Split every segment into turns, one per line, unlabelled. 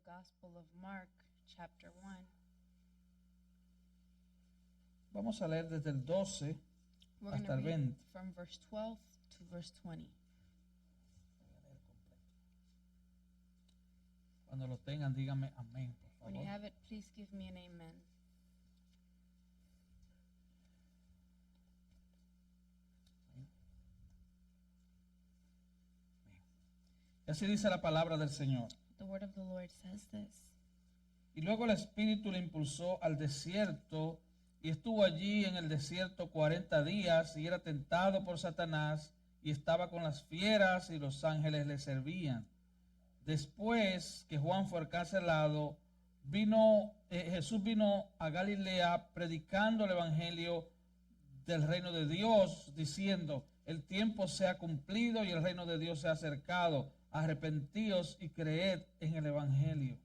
Gospel of Mark, chapter 1.
Vamos a leer desde el 12
We're
hasta
going to
el
read
20.
from verse 12 to verse 20.
Cuando lo tengan, díganme amén, por
When you
favor.
have it, please give me an amen.
Y así dice la palabra del Señor.
The word of the Lord says this.
Y luego el Espíritu le impulsó al desierto y estuvo allí en el desierto 40 días y era tentado por Satanás y estaba con las fieras y los ángeles le servían. Después que Juan fue encarcelado, Jesús vino a Galilea predicando el evangelio del reino de Dios, diciendo: el tiempo se ha cumplido y el reino de Dios se ha acercado. Arrepentíos y creed en el evangelio.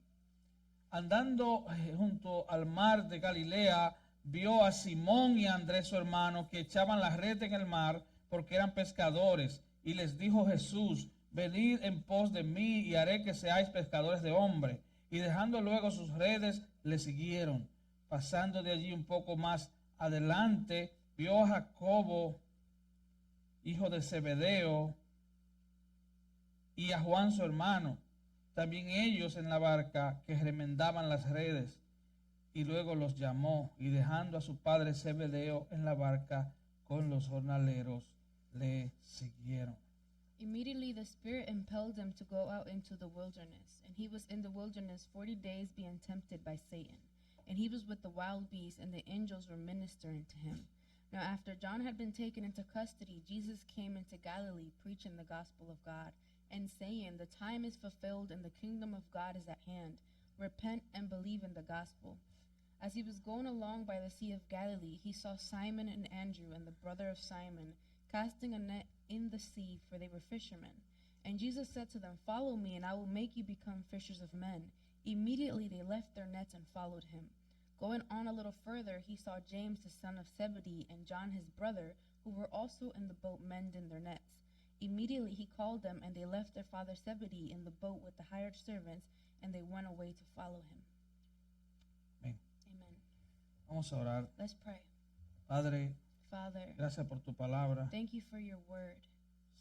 Andando junto al mar de Galilea, vio a Simón y a Andrés su hermano que echaban la red en el mar porque eran pescadores. Y les dijo Jesús: venid en pos de mí y haré que seáis pescadores de hombres. Y dejando luego sus redes, le siguieron. Pasando de allí un poco más adelante, vio a Jacobo, hijo de Zebedeo, y a Juan su hermano, también ellos en la barca, que remendaban las redes. Y luego los llamó, y dejando a su padre Zebedeo en la barca con los jornaleros, le siguieron.
Immediately the Spirit impelled him to go out into the wilderness, and he was in the wilderness 40 days being tempted by Satan. And he was with the wild beasts, and the angels were ministering to him. Now after John had been taken into custody, Jesus came into Galilee preaching the gospel of God, and saying, the time is fulfilled and the kingdom of God is at hand. Repent and believe in the gospel. As he was going along by the Sea of Galilee, he saw Simon and Andrew and the brother of Simon casting a net in the sea, for they were fishermen. And Jesus said to them, follow me, and I will make you become fishers of men. Immediately they left their nets and followed him. Going on a little further, he saw James the son of Zebedee and John his brother, who were also in the boat mending their nets. Immediately he called them, and they left their father Zebedee in the boat with the hired servants, and they went away to follow him.
Amén.
Amen.
Vamos a orar.
Let's pray.
Padre,
Father,
gracias por tu palabra.
thank you for your word.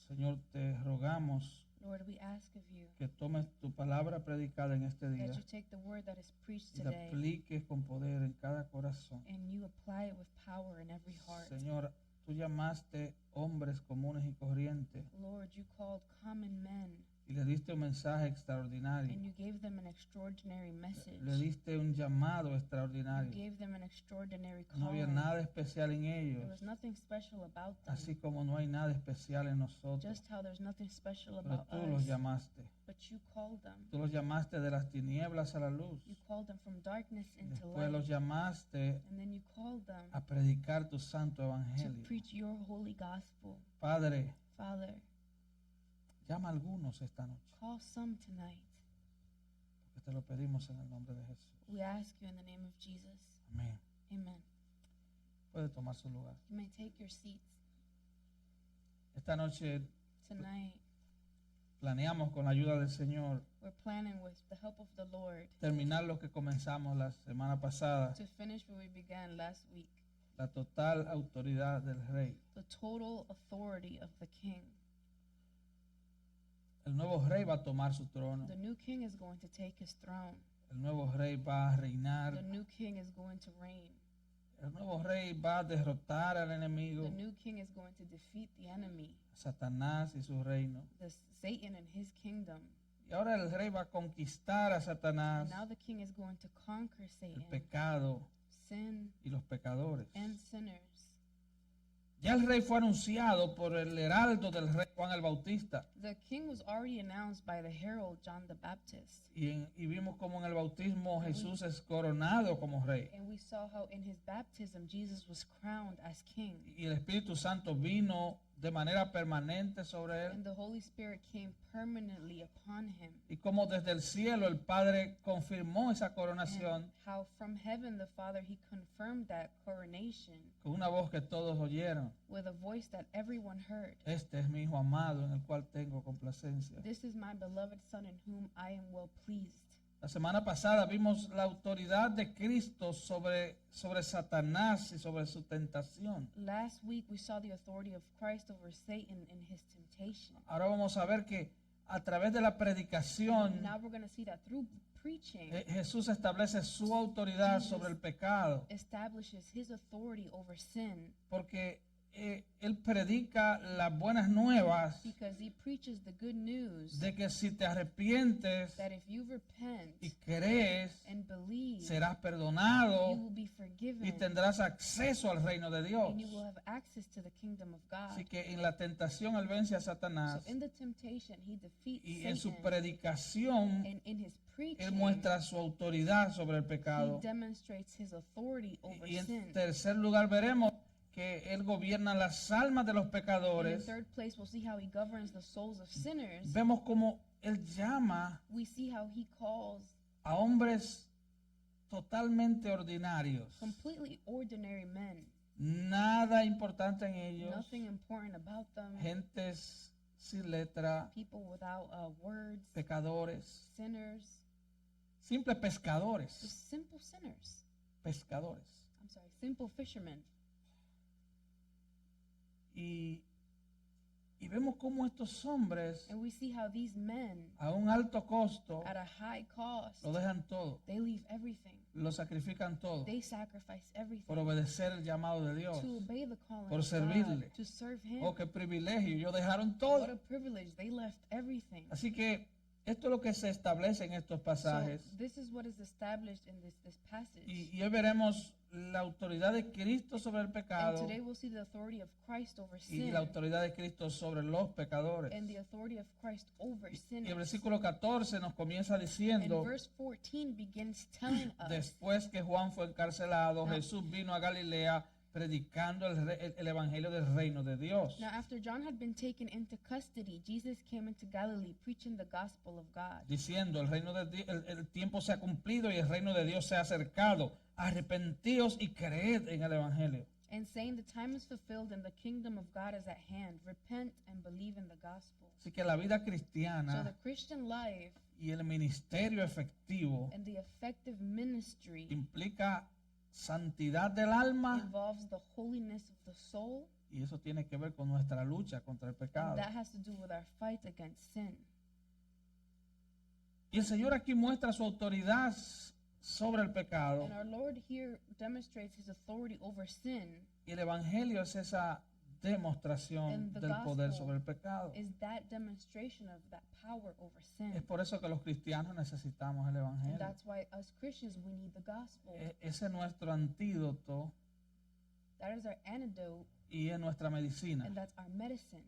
Señor, te rogamos
Lord, we ask of you
que tomes tu palabra predicada en este día
that you take the word that is preached
y la
today
apliques con poder en cada corazón.
and you apply it with power in every heart.
Señor, tú llamaste hombres comunes y corrientes
Lord, you called common men
y le diste un mensaje extraordinario.
and you gave them an extraordinary message.
Le diste un llamado
You
extraordinario.
gave them an extraordinary
No había
calling.
nada especial en
There
ellos,
was nothing special about them,
así como no hay nada especial en nosotros.
just how there's nothing special
Pero
about
tú los
us.
llamaste.
But you called them.
Tú los llamaste de las tinieblas a la luz.
You called them from darkness into
Después los
light.
llamaste
And then you called them
a predicar tu santo
to
evangelio.
preach your holy gospel.
Padre,
Father,
llama a algunos esta noche,
call some tonight.
porque te lo pedimos en el nombre de Jesús.
We ask you in the name of Jesus.
Amén.
Amen.
Puede tomar su lugar.
You may take your seats.
Esta noche
Tonight,
planeamos con la ayuda del Señor
we're planning with the help of the Lord
terminar lo que comenzamos la semana pasada,
to finish what we began last week.
la total autoridad del Rey.
The total authority of the King.
El nuevo Rey va a tomar su trono.
The new King is going to take his throne.
El nuevo Rey va a
The
reinar.
new King is going to reign.
El nuevo Rey va a derrotar al enemigo,
The new King is going to defeat the enemy,
a Satanás y su reino.
Satan and his kingdom.
Y ahora el Rey va a conquistar a
And
Satanás,
now the King is going to conquer
el
Satan,
pecado
sin,
y los pecadores.
and sinners.
Ya el Rey fue anunciado por el heraldo del Rey Juan el Bautista.
The King was already announced by the herald John the Baptist.
Y vimos como en el bautismo Jesús es coronado como Rey.
And we saw how in his baptism Jesus was crowned as King.
Y el Espíritu Santo vino de manera permanente sobre él.
And the Holy Spirit came permanently upon him.
Y como desde el cielo el Padre confirmó esa coronación
And how from heaven the Father, he confirmed that coronation
con una voz que todos oyeron.
with a voice that everyone heard.
Este es mi Hijo amado en el cual tengo complacencia.
This is my beloved Son in whom I am well pleased.
La semana pasada vimos la autoridad de Cristo sobre Satanás y sobre su tentación.
Last week we saw the authority of Christ over Satan and his temptation.
Ahora vamos a ver que a través de la predicación
Now we're going to see that through preaching,
Jesús establece su autoridad sobre el pecado,
establishes his authority over sin,
porque Él predica las buenas nuevas
because he preaches the good news
de que si te arrepientes
that if you repent
y crees,
and believe,
serás
you
perdonado
will be forgiven
y tendrás acceso al reino de Dios.
and you will have access to the kingdom of God.
Así que en la tentación Él vence a
So
Satanás
in the temptation, he defeats
y en su
Satan,
predicación
and in his
Él
preaching,
muestra su autoridad sobre el
he
pecado.
demonstrates his authority over
Y en
sin.
tercer lugar veremos que Él gobierna las almas de los
And in
pecadores.
third place, we'll see how he governs the souls of sinners.
Vemos cómo Él llama
We see how he calls
a hombres totalmente ordinarios,
completely ordinary men,
nada importante en ellos,
nothing important about them,
gentes sin letra,
people without words,
pecadores,
sinners,
simples pescadores,
just simple sinners.
pescadores.
I'm sorry, simple fishermen.
Y vemos cómo estos hombres
And we see how these men,
a un alto costo
at a high cost,
lo dejan todo,
they leave everything.
lo sacrifican todo
They sacrifice
por
everything
obedecer el llamado de Dios.
to obey the calling
por
of
servirle.
God, to serve him.
Oh, qué privilegio, ellos dejaron
What
todo.
a privilege. They left everything.
Así que esto es lo que se establece en estos
So
pasajes.
this is what is established in this passage.
Y hoy veremos la autoridad de Cristo sobre el
And
pecado
today we'll see the authority of Christ over
y
sin
la autoridad de Cristo sobre los pecadores.
and the authority of Christ over
Y el
sinners.
versículo 14 nos comienza
And
diciendo,
verse 14 begins telling us
después que Juan fue encarcelado,
Now-
Jesús vino a Galilea predicando el evangelio del reino de Dios.
now after John had been taken into custody, Jesus came into Galilee preaching the gospel of God,
Diciendo, el tiempo se ha cumplido y el reino de Dios se ha acercado. Arrepentíos y creed en el evangelio.
and saying the time is fulfilled and the kingdom of God is at hand. Repent and believe in the gospel.
Así que la vida
So
cristiana
the Christian life
y el ministerio efectivo
and the effective ministry
implica santidad del alma
involves the holiness of the soul,
y eso tiene que ver con nuestra lucha contra el pecado.
and that has to do with our fight against sin.
Y el Señor aquí muestra su autoridad sobre el pecado
And our Lord here demonstrates his authority over sin,
y el evangelio es esa demostración
And the
del poder
gospel
sobre el pecado.
is that demonstration of that power over sin.
Es por eso que los cristianos necesitamos el
And
evangelio.
that's why us Christians, we need the gospel.
Ese es nuestro antídoto
That is our antidote,
y es nuestra medicina.
and that's our medicine.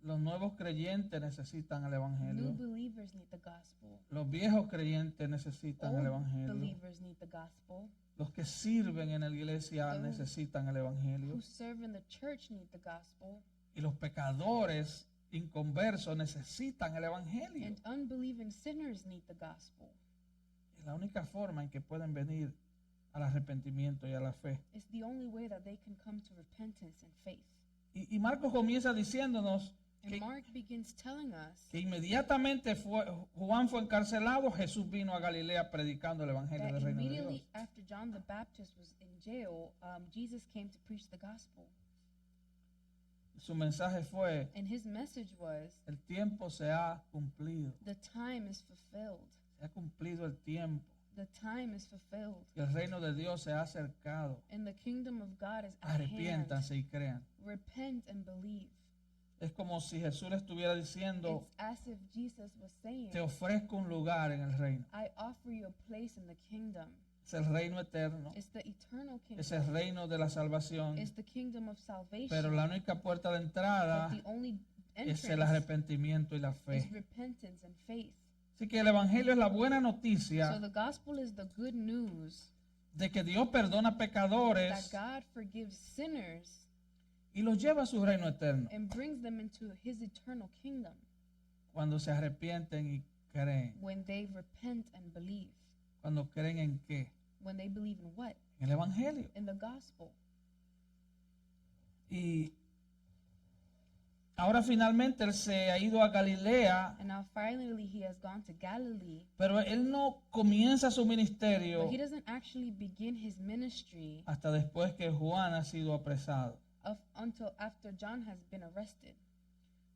Los nuevos creyentes necesitan el
New
evangelio.
believers need the gospel.
Los viejos creyentes necesitan el
Old
evangelio.
believers need the gospel.
Los que sirven en la iglesia
Those
necesitan el evangelio.
Who serve in the church need the gospel.
Y los pecadores inconversos necesitan el evangelio.
And unbelieving sinners need the gospel.
Es la única forma en que pueden venir al arrepentimiento y a la fe.
It's the only way that they can come to repentance and faith.
Y Marcos comienza diciéndonos
And Mark begins telling us
que inmediatamente Juan fue encarcelado, Jesús vino a Galilea predicando el evangelio
that
del reino de
immediately
Dios.
after John the Baptist was in jail, Jesus came to preach the gospel.
Su mensaje fue,
And his message was,
el tiempo se ha cumplido.
the time is fulfilled.
Se ha cumplido el tiempo.
The time is fulfilled.
Y el reino de Dios se ha acercado.
And the kingdom of God is at hand.
Arrepiéntanse y crean.
Repent and believe.
Es como si Jesús le estuviera diciendo,
It's as if Jesus was saying,
te ofrezco un lugar en el reino.
I offer you a place in the kingdom.
Es el reino eterno.
It's the eternal
Es el
kingdom.
reino de la salvación.
It's the kingdom of salvation.
Pero la única puerta de entrada
But the only
es el
entrance
arrepentimiento y la
is
fe.
repentance and faith.
Así que el evangelio es la buena
So
noticia
the gospel is the good news
de que Dios perdona
that
pecadores
God forgives sinners
y los lleva a su reino eterno
and brings them into his eternal kingdom
cuando se arrepienten y creen.
when they repent and believe.
Cuando creen en qué?
When they believe in what?
En el evangelio.
In the gospel.
Y Ahora finalmente él se ha ido a Galilea,
And now finally he has gone to Galilee.
pero él no comienza su ministerio
But he doesn't actually begin his ministry
hasta después que Juan ha sido apresado.
until after John has been arrested.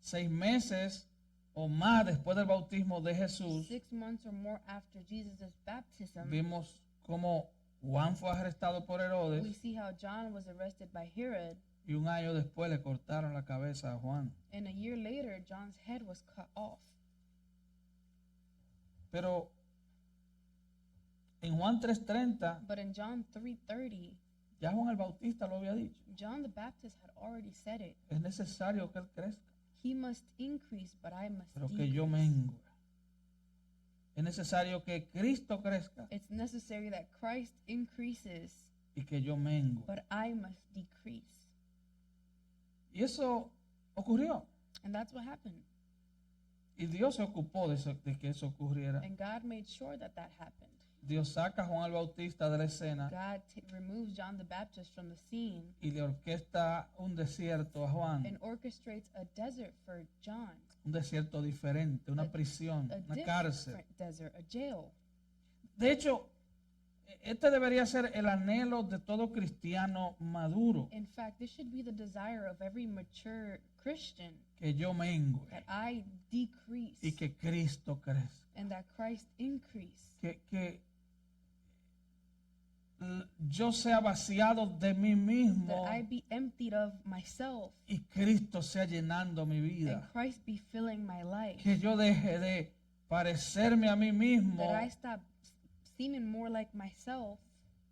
6 meses o más después del bautismo de Jesús,
6 months or more after Jesus' baptism,
vimos cómo Juan fue arrestado por
we
Herodes
see how John was arrested by Herod,
y 1 año después le cortaron la cabeza a Juan.
and a year later John's head was cut off.
Pero en Juan 3:30
But in John 3:30,
ya Juan el Bautista lo había dicho.
John the Baptist had already said it.
Es necesario que él crezca,
He must increase, but I must
pero que yo
decrease.
mengue. Es necesario que Cristo crezca
It's necessary that Christ increases,
y que yo mengue.
but I must decrease.
Y eso ocurrió.
And that's what happened.
Y Dios se ocupó de que eso ocurriera.
And God made sure that that happened.
Dios saca a Juan el Bautista de la escena
God removes John the Baptist from the scene
y le orquesta un desierto a Juan.
and orchestrates a desert for John,
Un desierto diferente, una prisión,
a
una cárcel.
different desert, a jail.
De hecho, este debería ser el anhelo de todo cristiano maduro,
In fact, this should be the desire of every mature Christian,
que yo mengue
that I decrease
y que Cristo crezca.
and that Christ increase.
Que yo sea vaciado de mí mismo
That I be emptied of myself
y Cristo sea llenando mi
and
vida.
Christ be filling my life.
Que yo deje de parecerme a mí mismo
That I stop seeming more like myself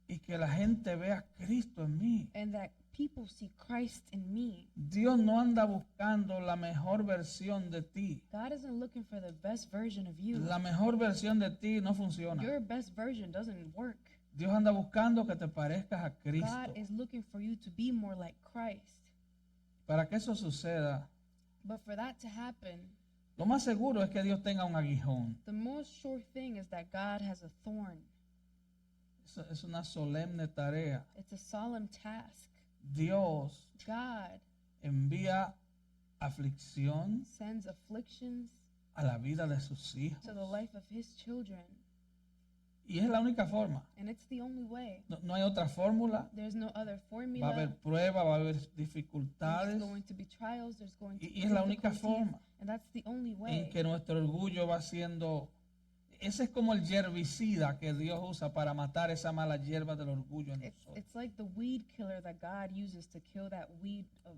y que la gente vea a Cristo en mí.
and that people see Christ in me.
Dios no anda buscando la mejor versión de ti.
God isn't looking for the best version of you.
La mejor versión de ti no funciona.
Your best version doesn't work.
Dios anda buscando que te parezcas a
God
Cristo.
is looking for you to be more like Christ.
Para que eso suceda,
But for that to happen,
lo más seguro es que Dios tenga un aguijón.
the most sure thing is that God has a thorn.
Es una solemne tarea.
It's a solemn task.
Dios
God
envía aflicción
sends afflictions
a la vida de sus hijos.
to the life of his children,
Y es la única forma.
and it's the only way.
No hay otra fórmula.
There's no other
Va a
formula.
haber pruebas, va a haber
There's
dificultades.
going to be trials, there's going to be
Y es la única
difficulties,
forma
and that's the only
en
way.
que nuestro orgullo va siendo... Ese es como el herbicida que Dios usa para matar esa mala hierba del orgullo en nosotros.
It's like the weed killer that God uses to kill that weed of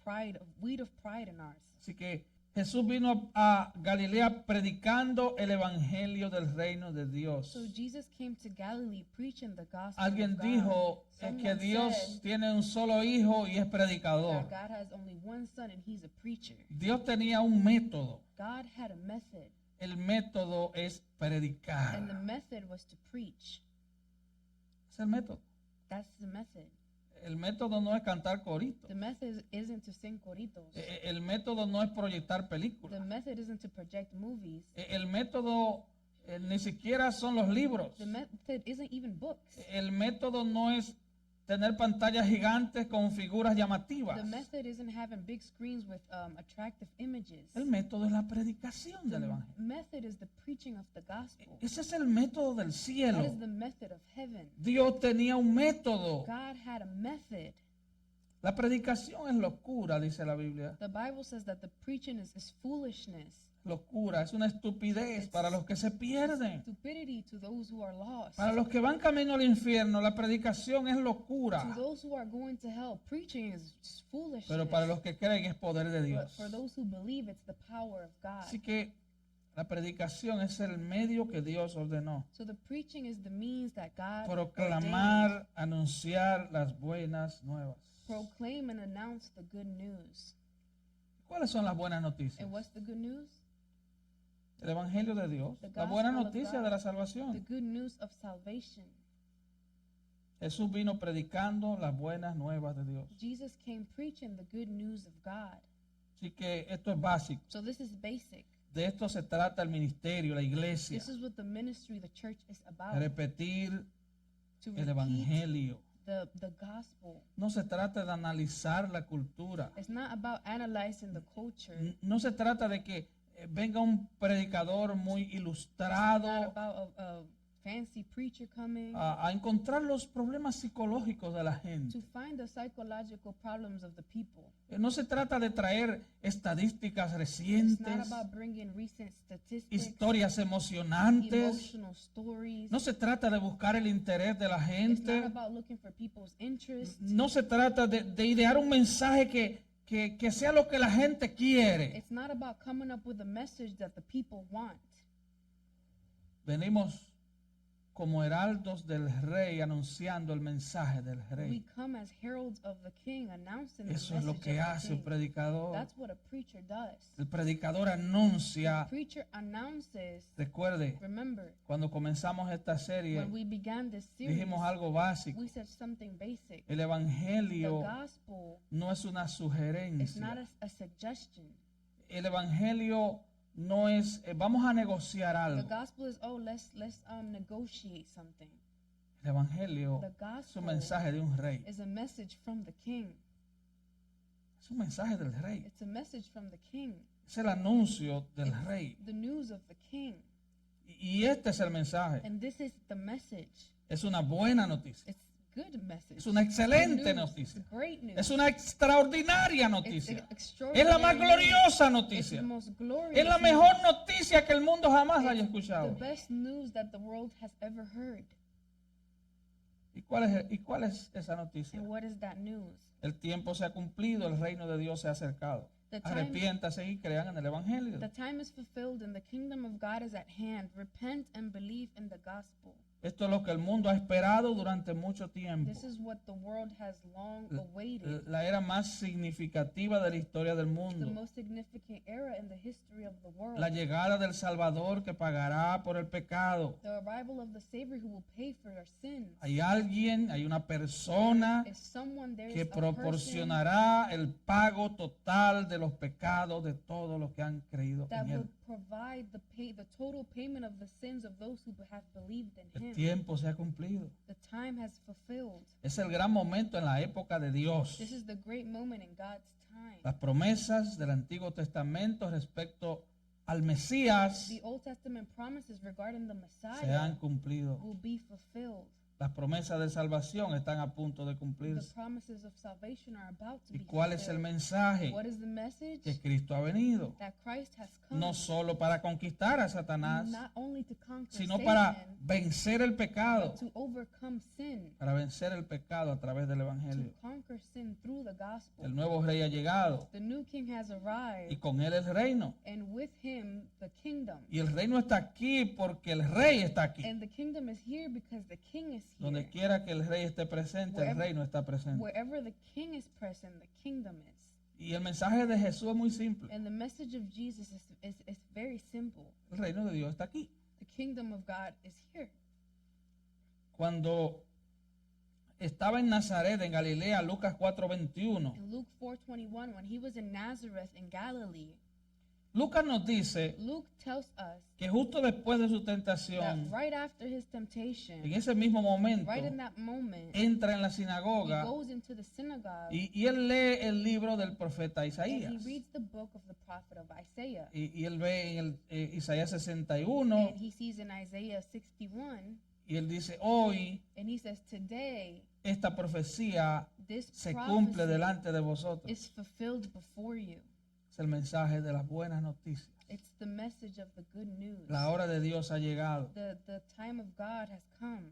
pride, weed of pride in ours.
Así que Jesús vino a Galilea predicando el evangelio del reino de Dios.
So Jesus came to Galilee preaching the gospel
Alguien
of God.
dijo
Someone
que Dios
said
tiene un solo hijo y es predicador.
that God has only one son and he's a preacher.
Dios tenía un método.
God had a method,
El método es
and the
predicar.
method was to preach.
Es el método.
That's the method.
El método no es cantar coritos.
The method isn't to sing coritos.
El método no es proyectar
The
películas.
method isn't to project movies.
El método ni siquiera son los libros.
The method isn't even books.
El método no es tener pantallas gigantes con figuras llamativas.
The method isn't having big screens with attractive images.
El método es la predicación del
The
evangelio.
method is the preaching of the gospel.
Ese es el método del cielo.
That is the method of heaven.
Dios tenía un método.
God had a method.
La predicación es locura, dice la Biblia.
The Bible says that the preaching is foolishness.
Locura, es una estupidez para los que se pierden.
Stupidity to those who are lost.
Para los que van camino al infierno, la predicación es
To
locura.
those who are going to hell, preaching is just foolishness.
Pero para los que creen es poder de
But
Dios.
for those who believe, it's the power of God.
Así que la predicación es el medio que Dios ordenó.
So the preaching is the means that God ordained.
Proclamar, anunciar las buenas nuevas.
Proclaim and announce the good news.
¿Cuáles son las buenas noticias?
And what's the good news?
El Evangelio de Dios.
The
La buena
gospel of
noticia
God.
de la
The
salvación.
good news of salvation.
Jesús vino predicando las buenas nuevas de Dios.
Jesus came preaching the good news of God.
Así que esto es básico.
So this is basic.
De esto se trata el ministerio, la iglesia.
This is what the ministry, the church is about.
Repetir
To
el
repeat
Evangelio.
the gospel.
No se trata de analizar la cultura.
It's not about analyzing the culture.
No se trata de que venga un predicador muy
It's not
ilustrado
about a fancy preacher coming
a encontrar los problemas psicológicos de la gente.
to find the psychological problems of the people.
No se trata de traer estadísticas
It's not
recientes,
about bringing recent statistics,
historias emocionantes.
emotional stories.
No se trata de buscar el interés de la
It's not
gente.
about looking for people's interest.
No se trata de idear un mensaje que sea lo que la gente quiere.
It's not about coming up with a message that the people want.
Venimos como heraldos del rey anunciando el mensaje del
We
rey.
come as heralds of the king, announcing the
Eso es lo
message
que
of the
hace un
king.
predicador.
That's what a preacher does.
El predicador
The
anuncia.
preacher announces.
Recuerde,
Remember,
cuando comenzamos esta serie,
when we began this series,
dijimos algo básico.
we said something basic.
El
The
evangelio
gospel
no es una
is not
sugerencia.
a suggestion.
El evangelio no es, vamos a negociar
The
algo.
gospel is, oh, let's negotiate something.
El evangelio
The
es un
gospel
mensaje de un rey.
is a message from the king.
Es un mensaje del rey.
It's a message from the king.
Es el anuncio del
It's
rey.
the news of the king.
Y este es el mensaje.
And this is the message.
Es una buena noticia.
It's good message.
Es una excelente
Good news.
noticia.
It's great news.
Es una extraordinaria
It's
noticia.
extraordinary
Es la más
news.
gloriosa
It's
noticia.
the most glorious
Es la
news.
mejor noticia que el mundo jamás haya
It's the
escuchado.
best news that the world has ever heard.
¿Y cuál es esa noticia?
And what is that news?
El tiempo se ha cumplido, el reino de Dios se ha acercado.
The time-
Arrepiéntase y crean en el evangelio.
The time is fulfilled and the kingdom of God is at hand. Repent and believe in the gospel.
Esto es lo que el mundo ha esperado durante mucho tiempo.
This is what the world has long awaited.
La era más significativa de la historia del
The
mundo.
most significant era in the history of the world.
La llegada del Salvador que pagará por el pecado.
The arrival of the Savior who will pay for our sins.
Hay alguien, hay una persona
Is someone there
que
is a person
proporcionará el pago total de los pecados de todos los que han creído
that
en Él.
will provide the total payment of the sins of those who have believed in
El
Him.
tiempo se ha cumplido.
The time has fulfilled.
Es el gran momento en la época de Dios.
This is the great moment in God's time.
Las promesas del Antiguo Testamento respecto al Mesías
The Old Testament promises regarding the
se
Messiah
han cumplido.
will be fulfilled.
Las promesas de salvación están a punto de
The
cumplirse.
promises of salvation are about to
¿Y
be
cuál es el
fulfilled.
mensaje?
What is the message?
Que Cristo ha venido.
That Christ has come
No solo para conquistar a Satanás,
not only to conquer
sino para
Satan,
vencer el pecado.
but to overcome sin,
Para vencer el pecado a través del
to
Evangelio.
conquer sin through the gospel.
El nuevo rey ha llegado
The new king has
y
arrived,
con él el reino.
and with him the kingdom.
Y el reino está aquí porque el rey está aquí.
And the kingdom is here because the king is
Donde
here.
quiera que el rey esté presente, el
Wherever-
reino está presente.
Wherever the king is present, the kingdom is.
Y el mensaje de Jesús es muy simple.
And the message of Jesus is very simple.
El reino de Dios está aquí.
The kingdom of God is here.
Cuando estaba en Nazaret, en Galilea, Lucas 4:21,
In Luke 4:21, when he was in Nazareth in Galilee,
Lucas nos dice
Luke tells us
que justo después de su
that
tentación,
right after his temptation,
en ese mismo momento,
right in that moment,
entra en la
he
sinagoga
goes into the synagogue
y él lee el libro del profeta
and
Isaías.
he reads the book of the prophet of Isaiah.
Y él ve en el Isaías 61
And he sees in Isaiah 61,
y él dice, hoy
and he says, today,
esta profecía
this
se cumple
prophecy
delante de vosotros.
is fulfilled before you.
Es el mensaje de las buenas noticias.
It's the message of the good news.
La hora de Dios ha llegado.
The time of God has come.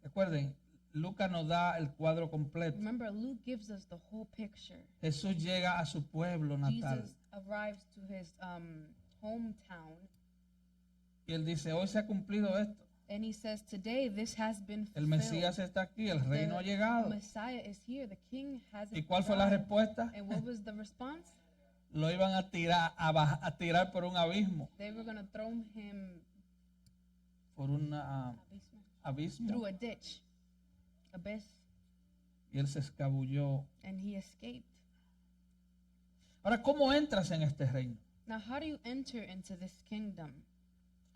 Recuerden, Lucas nos da el cuadro completo.
Remember, Luke gives us the whole picture.
Jesús llega a su pueblo natal
Jesus arrives to his hometown,
y él dice, hoy se ha cumplido esto.
and he says, today this has been
El
fulfilled.
Mesías está aquí, el reino ha llegado.
Messiah is here. The king has
¿Y cuál fue la
arrived.
respuesta?
And what was the response?
Lo iban a tirar, a tirar por un abismo,
They were going to throw him
por un abismo.
through a ditch, abyss,
Y él se escabulló.
and he escaped.
Ahora, ¿cómo entras en este reino?
Now, how do you enter into this kingdom?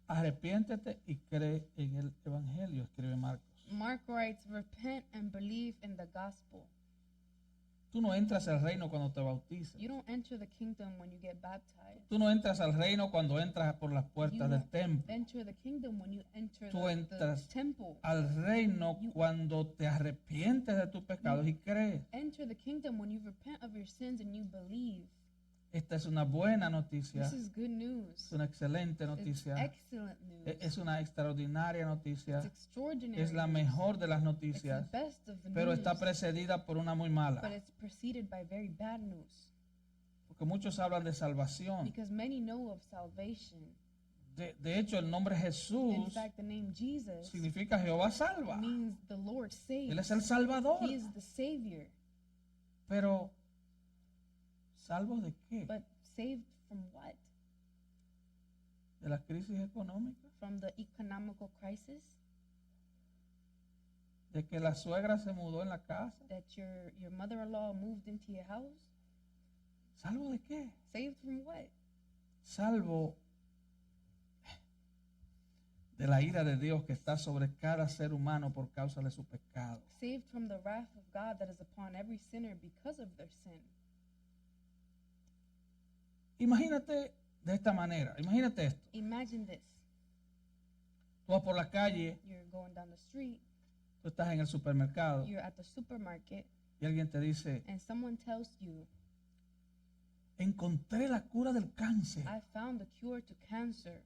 Arrepiéntete y cree en el Evangelio, escribe Marcos.
Mark writes, repent and believe in the gospel.
Tú no entras al reino cuando te bautizas.
You don't enter the kingdom when you get baptized.
Tú no entras al reino cuando entras por las
You
puertas del
don't
templo.
enter the kingdom when you enter
Tú
the
entras
temple.
al reino cuando te arrepientes de tus pecados y crees.
Enter the kingdom when you repent of your sins and you believe.
Esta es una buena noticia,
This is good news.
es una excelente
It's
noticia,
excellent news.
es una extraordinaria noticia,
It's extraordinary.
es la
news.
mejor de las
It's the
noticias,
best of the
pero
news.
está precedida por una muy
But
mala.
it's preceded by very bad news.
Porque muchos hablan de salvación.
Because many know of salvation.
De hecho, el nombre
In
Jesús
fact, the name Jesus
significa Jehová salva.
means the Lord saves.
Él es el Salvador.
He is the Savior.
Pero, ¿salvos de qué?
But saved from what?
¿De la crisis económica?
From the economical crisis?
¿De que la suegra se mudó en la casa?
That your mother-in-law moved into your house?
¿Salvo de qué?
Saved from what?
Salvo de la ira de Dios que está sobre cada ser humano por causa de su pecado.
Saved from the wrath of God that is upon every sinner because of their sin.
Imagínate de esta manera, imagínate esto.
Imagine this.
Tú vas por la calle,
You're going down the street,
tú estás en el supermercado
you're at the supermarket,
y alguien te dice,
and someone tells you,
encontré la cura del cáncer.
I found the cure to cancer.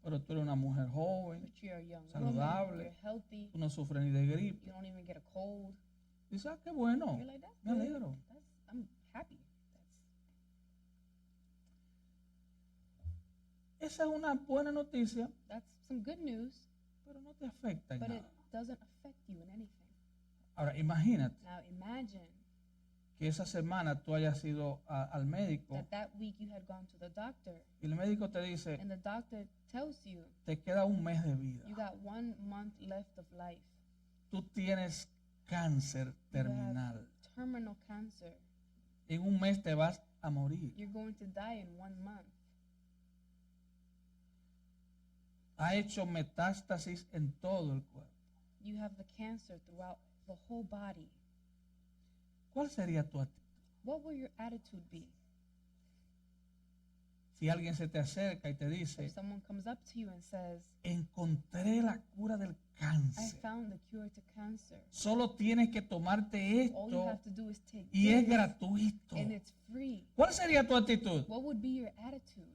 Pero tú eres una mujer joven,
But you're a young
saludable,
woman, you're healthy,
tú no sufres ni de gripe.
you don't even get a cold.
Dices, ah, qué bueno,
You're like, that's
me
good.
alegro.
I'm happy.
Esa es una buena noticia,
That's some good news,
pero no te afecta en
but it
nada.
doesn't affect you in anything.
Ahora, imagínate
Now imagine
que esa semana tú hayas ido al médico
that week you had gone to the doctor,
y el médico te dice,
and the doctor tells you
te queda un mes de vida.
you got 1 month left of life.
Tú tienes cáncer terminal.
Terminal cancer.
En un mes te vas a morir.
You're going to die in 1 month.
Ha hecho metástasis en todo el cuerpo.
You have the cancer throughout the whole body.
¿Cuál sería tu actitud?
What will your attitude be?
Si alguien se te acerca y te dice,
If someone comes up to you and says,
encontré la cura del
I
cáncer.
found the cure to cancer.
Solo tienes que tomarte
All you
esto
have to do is take
y es
this,
gratuito.
and it's free.
¿Cuál sería tu actitud?
What would be your attitude?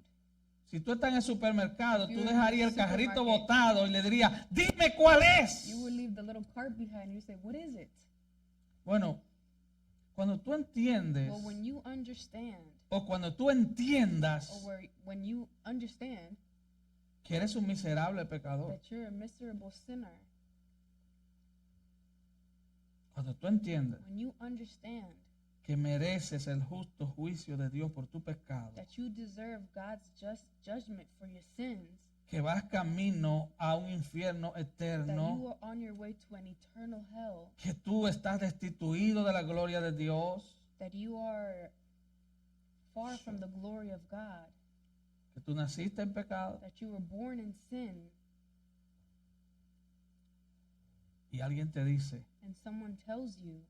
Si tú estás en el supermercado, tú
You're in
dejarías el
the
carrito
supermarket.
botado y le dirías, dime cuál es.
You would leave the little cart behind and you say, what is it?
Bueno, cuando tú entiendes
Well, when you understand,
o cuando tú entiendas
when you understand
que eres un miserable pecador,
that you're a miserable sinner,
cuando tú entiendes
when you understand
que mereces el justo juicio de Dios por tu pecado,
that you deserve God's just judgment for your sins,
que vas camino a un infierno
that you
eterno,
are on your way to an eternal hell,
que tú estás destituido de la gloria de Dios,
that you are far from the glory of God,
que tú naciste en pecado
that you were born in sin,
y alguien te dice,
and someone tells you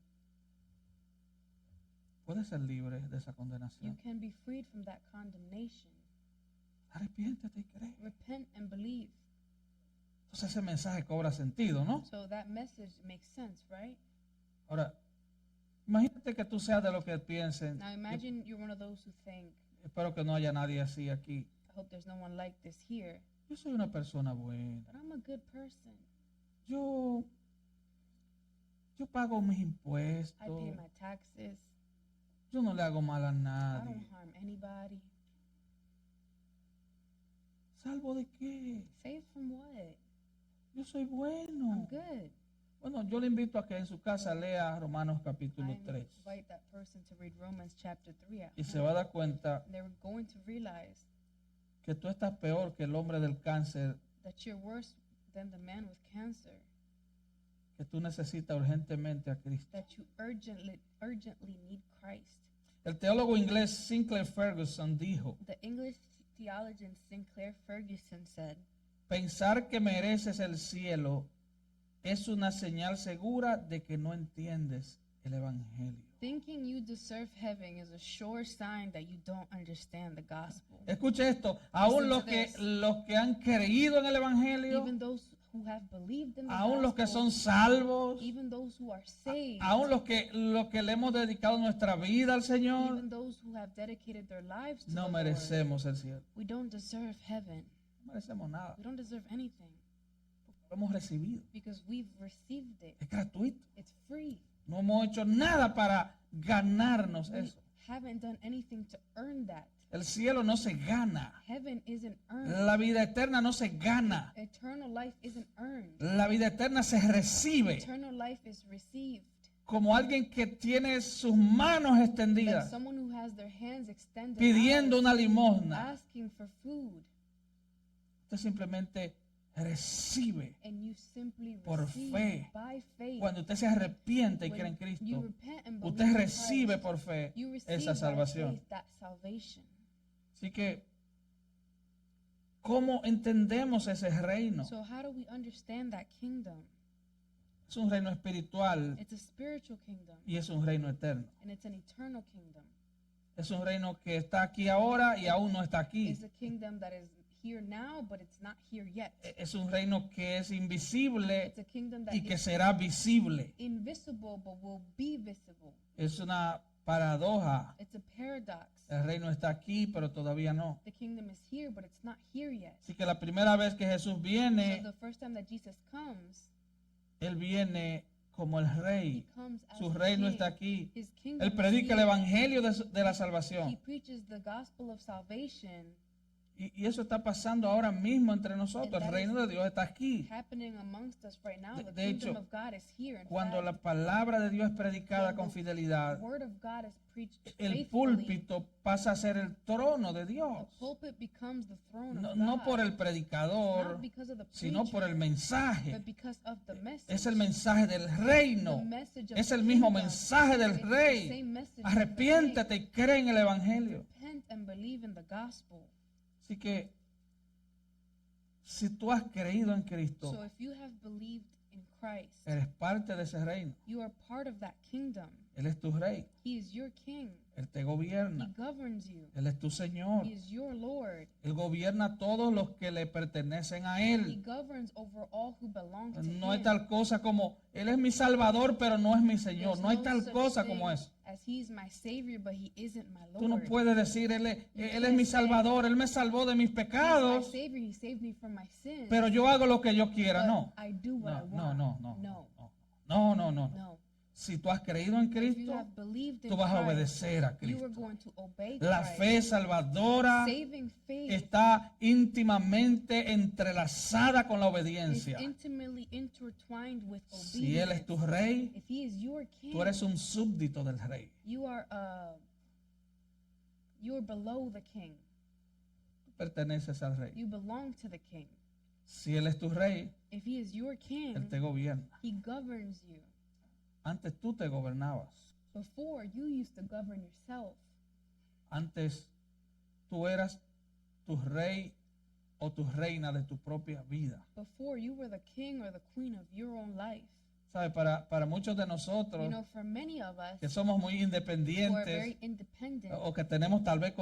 puedes ser libre de esa
you
condenación.
can be freed from that condemnation.
Arrepiéntete y cree.
Repent and believe.
Entonces ese mensaje cobra sentido, ¿no?
So that message makes sense, right?
Ahora, imagínate que tú seas de los que piensen,
Now imagine you're one of those who think,
espero que no haya nadie así aquí.
I hope there's no one like this here,
Yo soy una persona buena.
but I'm a good person.
Yo pago mis
I
impuestos.
pay my taxes.
Yo no le hago mal a
I
nadie.
don't harm anybody.
¿Salvo de qué?
Saved from what?
Yo soy
I'm
bueno.
good.
Bueno, yo le invito a que en su casa lea Romanos
I
capítulo 3
invite that person to read Romans chapter 3 at
y se
home.
va a dar cuenta
And they're going to realize
que tú estás peor que el hombre del cáncer,
that you're worse than the man with cancer,
que tú necesitas urgentemente a Cristo.
that you urgently need Christ.
El teólogo inglés Sinclair Ferguson dijo,
The English theologian Sinclair Ferguson said,
Pensar que mereces el cielo es una señal segura de que no entiendes el evangelio.
Thinking you deserve heaven is a sure sign that you don't understand the gospel.
Escuche esto, aún
Listen to
los que han creído en el evangelio,
Even those who have believed in the
aún los que
gospel,
son salvos,
even those who are saved,
aún los que le hemos dedicado nuestra vida al Señor,
even those who have dedicated their lives to
no
the Lord,
merecemos el cielo.
we don't deserve heaven.
No merecemos nada.
We don't deserve anything
Lo hemos recibido.
because we've received it.
Es gratuito.
It's free.
No hemos hecho nada para ganarnos
We
eso.
haven't done anything to earn that.
El cielo no se gana.
Heaven isn't earned.
La vida eterna no se gana.
Eternal life isn't earned.
La vida eterna se recibe
Eternal life is received.
como alguien que tiene sus manos
Like
extendidas
someone who has their hands extended
pidiendo
out,
una limosna.
asking for food,
Usted simplemente recibe.
and you simply
Por
receive
fe.
by faith.
Cuando usted se arrepiente y cree en
When you
Cristo,
repent and believe
usted
in
recibe
Christ,
por fe
you receive
esa
by
salvación.
faith that salvation.
Así que, ¿cómo entendemos ese reino?
So how do we understand that kingdom?
Es un reino espiritual
It's a spiritual kingdom,
y es un reino eterno.
and it's an eternal kingdom.
Es un reino que está aquí ahora y aún no está aquí.
It's a kingdom that is here now, but it's not here yet.
Es un reino que es invisible
It's a kingdom that
y que
is
será visible.
invisible, but will be visible.
Es una paradoja.
It's a paradox.
El reino está aquí, pero todavía no.
The kingdom is here, but it's not here yet.
Así que la primera vez que Jesús
So
viene,
the first time that Jesus comes,
Él viene como el
he
rey.
comes as
Su
a
reino
king.
está aquí.
His kingdom
Él
is
predica el
here.
evangelio de la
He
salvación.
preaches the gospel of salvation
Y eso está pasando ahora mismo entre nosotros.
And
El
that
reino de Dios está aquí.
happening amongst us right now. The
De
kingdom
hecho,
of God is here. In
Cuando
fact,
la palabra de Dios es predicada
when
con
the
fidelidad,
word of God is preached
el
faithfully,
púlpito pasa a ser el trono de
the
Dios.
pulpit becomes the throne
No,
of
no
God.
por el predicador,
Not because of the
sino
preacher,
por el mensaje.
but because of the message.
Es el mensaje del
The
reino.
message of
Es
the
el mismo
kingdom.
mensaje del
It's the
rey.
same message of the
Arrepiéntete y cree en el evangelio.
king. Repent and believe in the gospel.
Así que, si tú has creído en Cristo,
So if you have believed in Christ,
eres parte de ese reino.
you are part of that kingdom.
Él es tu rey.
He is your king.
Él te
He
gobierna.
governs you.
Él es tu Señor.
He is your Lord.
Él gobierna a todos los que le pertenecen a
He
Él.
governs over all who belong to
No hay
him.
tal cosa como, Él es mi Salvador, pero no es mi Señor.
There's
No hay
no
tal
such
cosa
thing
como eso.
as he is my savior, but he isn't my Lord.
Tú no puedes decir, Él es mi
can't say,
Salvador, Él me salvó de mis
He's my
pecados,
savior. He saved me from my sins.
pero yo hago lo que yo quiera.
but
No,
I do what I
no,
want.
no, no,
No.
no, no, no.
No.
Si tú has creído en
If you
Cristo,
have believed in
tú vas a
Christ,
obedecer a
you
Cristo.
are going to obey
La
Christ.
fe salvadora
Saving faith
está íntimamente entrelazada con la
is
obediencia.
intimately intertwined with
Si Él
obedience.
es tu rey,
If he is your king,
tú eres un súbdito del rey.
you are below the king.
Tú perteneces al rey.
You belong to the king.
Si Él es tu rey,
If he is your king,
Él te gobierna.
he governs you.
Antes tú te gobernabas.
Before, you used to govern yourself.
Antes tú eras tu rey o tu reina de tu propia vida.
Before, you were the king or the queen of your own life.
¿Sabe? Para muchos de
You
nosotros
know, for many of us
que somos muy
who are
independientes
very independent,
o que tenemos tal vez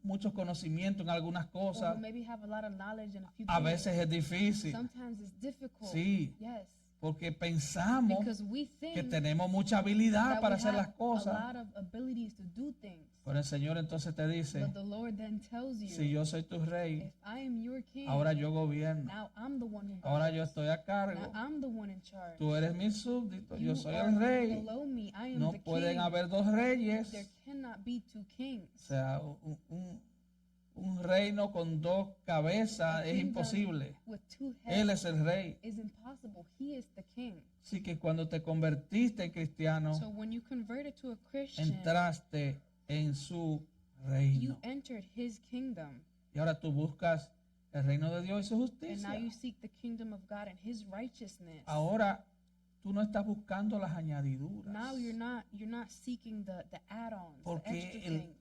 mucho conocimiento en algunas
or
cosas,
who maybe have a lot of knowledge in a few
a
things,
veces es difícil.
sometimes it's difficult.
Sí,
Yes,
porque pensamos
because we
que
think
tenemos mucha habilidad
that
para
we
hacer las
have a
cosas.
lot of abilities to do things.
Pero el Señor entonces te dice,
But the Lord then tells you,
si yo soy tu rey,
if I am your king,
ahora yo gobierno.
now I'm the one who
Ahora yo
governs.
estoy a cargo.
Now I'm the one in charge.
Tú eres mi súbdito, yo
You
soy
are
el rey.
below me. I am
No
the
pueden
king.
haber dos reyes.
There cannot be two kings.
O sea, un reino con dos cabezas
A
es
kingdom
imposible.
with two
Él
heads
es el rey.
is impossible. He is the king.
Así que cuando te convertiste en cristiano,
So when you converted to a Christian,
entraste en su
you
reino.
entered his kingdom.
Y ahora tú buscas el reino de Dios y su
And
justicia.
now you seek the kingdom of God and his righteousness.
Ahora tú no estás buscando las añadiduras.
Now you're not seeking the add-ons, the
Porque
extra
el-
things.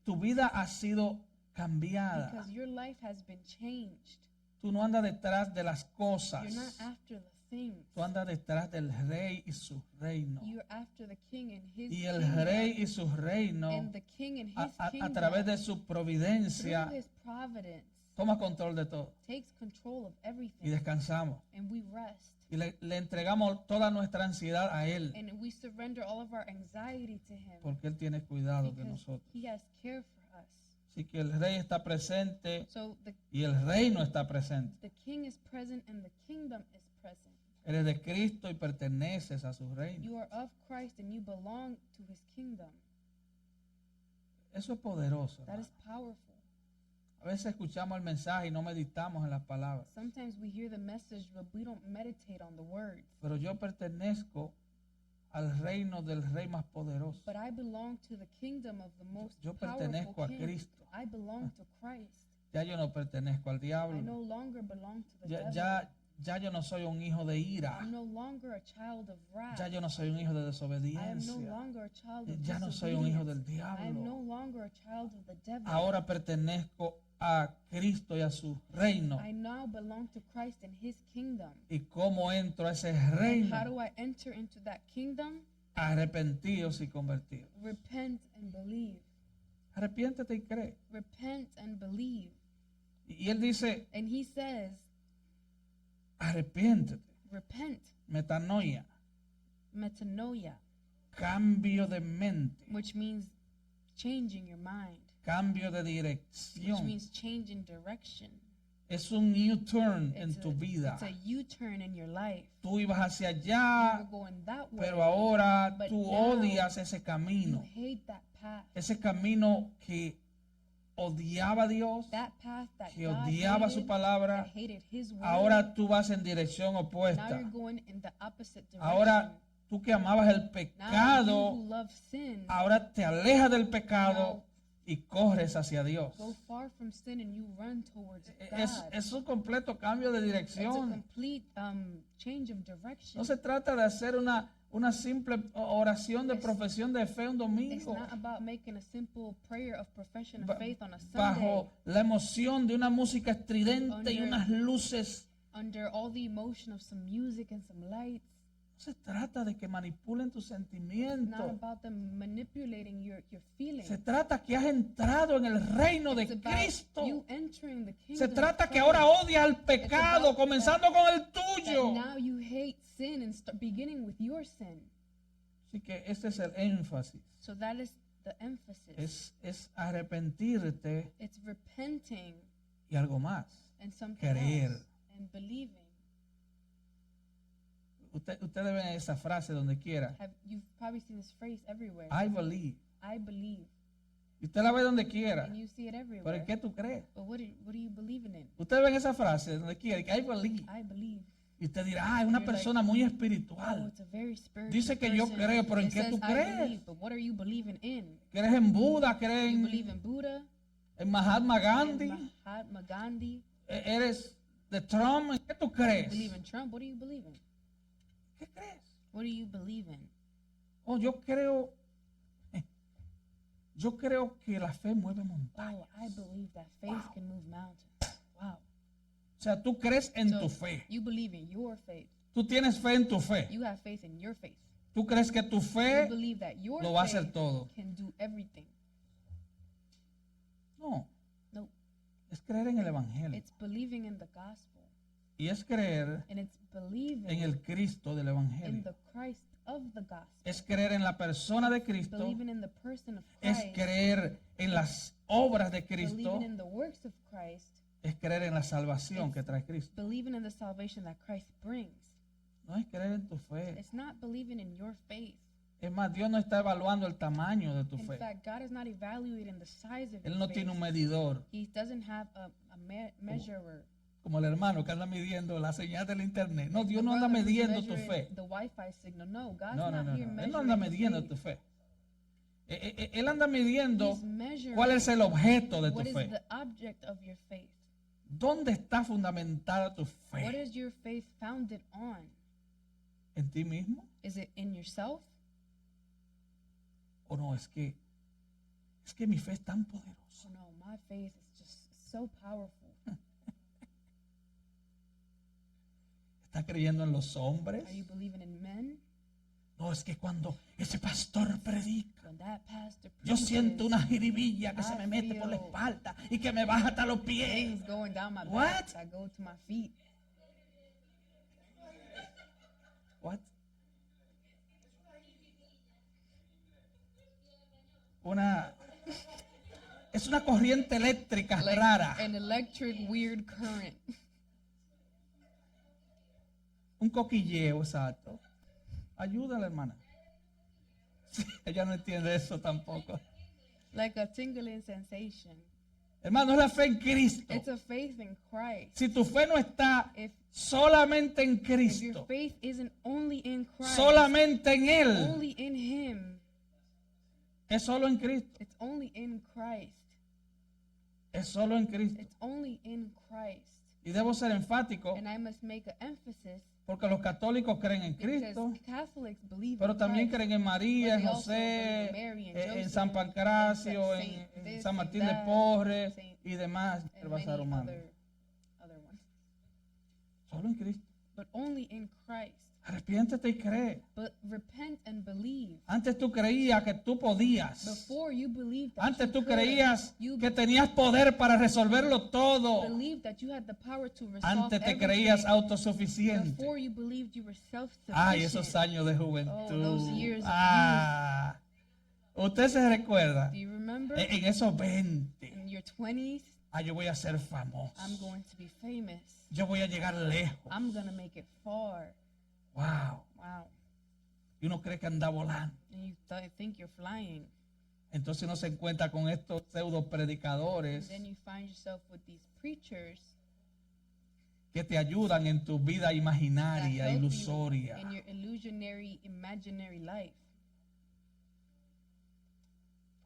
Tu vida ha sido cambiada.
Because your life has been changed.
Tú no andas detrás de las cosas.
You're not after the things.
Tú andas detrás del rey y su reino.
You're after the king and his
Y el
kingdom.
rey y su reino,
And the king and his
a
kingdom,
través de su
through
providencia,
his providence,
toma control de todo.
takes control of
Y
everything.
descansamos.
And we rest.
Y le entregamos toda nuestra ansiedad a Él.
And we surrender all of our anxiety to him.
Porque Él tiene cuidado de
Because
nosotros.
he has care for us.
Así que el rey está presente
So
y el reino está presente.
the king is present and the kingdom is present.
Eres de Cristo y perteneces a su reino.
You are of Christ and you belong to his kingdom.
Eso es poderoso.
That
hermano.
is powerful.
A veces escuchamos el mensaje y no meditamos en las palabras.
Sometimes we hear the message, but we don't meditate on the words.
Pero yo pertenezco al reino del rey más poderoso.
But I belong to the kingdom of the most
Yo
powerful
pertenezco a
king.
Cristo.
I belong to Christ.
Ya yo no pertenezco al
I
diablo.
no longer belong to the
Ya,
devil.
ya yo no soy un hijo de ira.
I'm no longer a child of wrath.
Ya yo no soy un hijo de
I am no
desobediencia.
longer a child of
Ya no soy un hijo del
disobedience. I am no
diablo.
longer a child of the devil.
Ahora pertenezco a Cristo y a su reino.
I now belong to Christ and his kingdom.
¿Y cómo entro a ese
And
reino?
how do I enter into that kingdom?
Arrepentidos y convertidos.
Repent and believe.
Arrepiéntete y cree.
Repent and believe.
Y él dice,
And he says,
arrepiéntete.
repent,
Metanoia.
metanoia,
Cambio de mente.
which means changing your mind,
Cambio de
which
dirección.
means changing direction.
Es un U-turn en
It's
tu vida.
it's a U-turn in your life.
Tú ibas hacia
You
allá,
were going that way,
pero ahora
but
tú
now
odias ese
you
camino.
hate that path.
Ese camino que odiaba a Dios,
That path that
que
God
odiaba su
hated,
palabra.
that hated his word.
Ahora tú vas en dirección
Now
opuesta.
you're going in the opposite direction.
Ahora tú que amabas el
Now you
pecado,
who love sin,
ahora te alejas del pecado y corres hacia Dios.
go far from sin and you run towards
Es,
God.
es un completo cambio de
It's a
dirección.
complete change of direction.
No se trata de hacer una simple oración de
It's-
profesión de fe un
It's
domingo
not about making a simple prayer of profession of
ba-
faith on a Sunday
bajo la emoción de una música estridente y
Under-
unas luces.
under all the emotion of some music and some lights.
No se trata de que manipulen tus
It's not
sentimientos.
about them manipulating your feelings.
Se trata que has entrado en el reino de
It's about
Cristo.
you entering the kingdom
Se
of
trata que
Christ.
ahora odias al pecado,
about
comenzando con el
That
tuyo.
now you hate sin and beginning with your sin.
Así que este es el énfasis.
So that is the emphasis.
Es arrepentirte
It's repenting
y algo más.
and something
Creer.
else and believing.
Ustedes ven esa frase donde quiera.
You've probably seen this phrase everywhere.
I believe.
I believe.
Y usted la ve donde quiera.
And you see it
¿Pero
everywhere.
en qué tú crees?
But what are you believing in?
Ustedes ven esa frase donde quiera. Que I believe.
I believe.
Y usted dirá, ah, es una
You're like,
persona muy
Oh,
espiritual.
it's a very spiritual
Dice que yo
person.
creo, pero ¿en
It
qué
says,
tú
I
crees?
believe, but what are you believing in?
¿Crees en Buda? ¿Crees
You believe
en,
in Buddha?
en Mahatma
In
Gandhi?
Mahatma Gandhi?
¿Eres de Trump? ¿En qué tú
You
crees?
believe in Trump? What do you believe in?
¿Qué crees?
What do you believe in?
Oh, yo creo que la fe mueve montañas.
Oh, I believe that faith
Wow.
can move mountains. Wow.
O sea, tú crees en
So
tu fe.
you believe in your faith.
Tú tienes fe en tu fe.
You have faith in your faith.
Tú crees que tu
You
fe
believe that your
lo va a hacer
faith
todo.
can do everything.
No,
No,
es creer en el Evangelio.
it's believing in the gospel.
Y es creer
And it's believing
en el Cristo del
in
Evangelio.
the Christ of the gospel.
Es creer en la persona de Cristo.
Believing in the person of
Es
Christ.
creer en las obras de Cristo.
Believing in the works of Christ.
Es creer en la salvación que trae Cristo.
Believing in the salvation that Christ brings.
No es creer en tu fe.
It's not believing in your faith.
Es más, Dios no está evaluando el tamaño de tu
In
fe.
fact, God is not evaluating the size of
Él
your
no
faith.
tiene un medidor,
He doesn't have a measurer.
como el hermano que anda midiendo la señal del internet. No, Dios
The
no anda
brother who's
midiendo tu
measuring
fe.
The Wi-Fi signal. No, God's
No, no,
not
no,
here
no. Él no anda
measuring
midiendo
the
tu
faith.
fe. Él anda midiendo
He's measuring
cuál es el objeto de tu
what is
fe.
the object of your faith.
¿Dónde está fundamentada tu
What
fe?
is your faith founded on?
¿En ti mismo?
Is it in yourself?
¿O no? Es que mi fe es tan poderosa
Oh no, my faith is just so powerful
¿Está creyendo en los hombres?
Are you believing in men?
No, es que cuando ese pastor predica,
When that pastor
yo
preaches,
siento una jiribilla que se
I
me mete por la
feel
espalda y que me baja hasta los pies.
things going down my
What?
back that go to my feet.
What? Es una corriente eléctrica
Like
rara.
an electric weird current.
Un coquilleo, exacto. Ayúdala, hermana. Sí, ella no entiende eso tampoco.
Like a tingling sensation.
Hermano, es la fe en Cristo.
It's a faith in Christ.
Si tu fe no está
If
solamente en
If your
Cristo,
faith isn't only in Christ,
solamente en Él,
only in Him,
es solo en Cristo.
it's only in Christ.
Es solo en Cristo.
It's only in Christ.
Y debo ser enfático
And I must make an emphasis
porque los católicos creen en
because
Cristo,
Catholics believe
pero
in
también
Christ.
creen en María, en
But they also
José,
believe in Mary and
en
Joseph,
San Pancracio,
and
en
Saint this,
San
Saint
Martín de
that,
Porres
Saint-
y demás.
and
El
many
bazar humano.
other ones.
Solo en Cristo.
But only in Christ.
Arrepiéntete y cree.
But repent and believe.
Antes tú creías que tú podías.
Before you believed that
Antes
you
tú
could,
creías
you
que tenías poder para resolverlo todo.
believed that you had the power to resolve
Antes te
everything.
creías autosuficiente.
Before you believed you were self-sufficient.
Ay, esos años de
Oh,
juventud.
those years of
Ah, usted se recuerda
Do you remember?
en esos 20.
In your 20s,
Ah, yo voy a ser famoso.
I'm going to be famous.
Yo voy a llegar lejos.
I'm going to make it far.
Wow.
Wow.
Y uno cree que anda volando.
And you think you're flying.
Entonces uno se encuentra con estos pseudo
And
predicadores
then you find yourself with these preachers
que te ayudan en tu vida
that
imaginaria,
help you
ilusoria.
in your illusionary, imaginary life.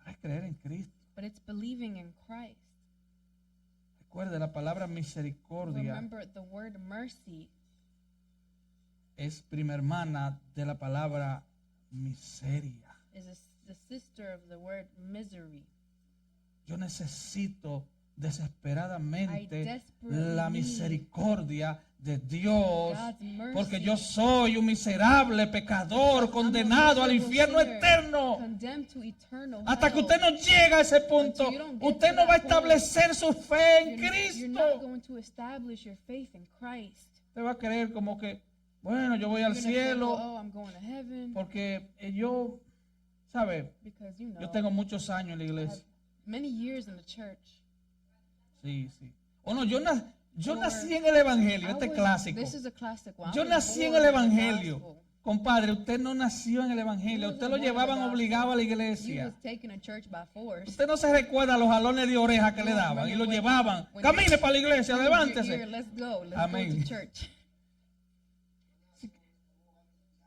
Para creer en Cristo.
But it's believing in Christ.
Recuerde, la palabra misericordia
Remember, the word mercy
es prima hermana de la palabra miseria.
is the sister of the word misery.
Yo necesito desesperadamente
I desperately
la
need
misericordia de Dios,
God's mercy.
porque yo soy un miserable pecador
I'm a
condenado al
miserable
infierno
sinner,
eterno.
condemned to eternal
Hasta que
hell.
usted no llega a ese punto,
Until you don't get
usted
to
no va a
that point,
establecer su fe en
You're not
Cristo.
going to establish your faith in Christ.
Usted va a creer como que, bueno, yo voy al
You're gonna think,
cielo
oh, I'm going to heaven
porque yo, ¿sabe?
because
Yo tengo muchos años en la
I have
iglesia.
many years in the church.
Sí, sí. O no, yo
Or
nací en el Evangelio,
I
este
was-
clásico.
This is a classic one. I
Yo
was
nací en
born
el
in the
Evangelio.
gospel.
Compadre, usted no nació en el Evangelio.
You
Usted lo
wasn't born in the
llevaban
gospel.
obligado a la
You
iglesia.
was taken to church by force.
Usted no se recuerda los jalones de oreja que le daban y lo llevaban. Camine para la iglesia,
Here,
levántese.
let's go. Let's
Amén.
go to church.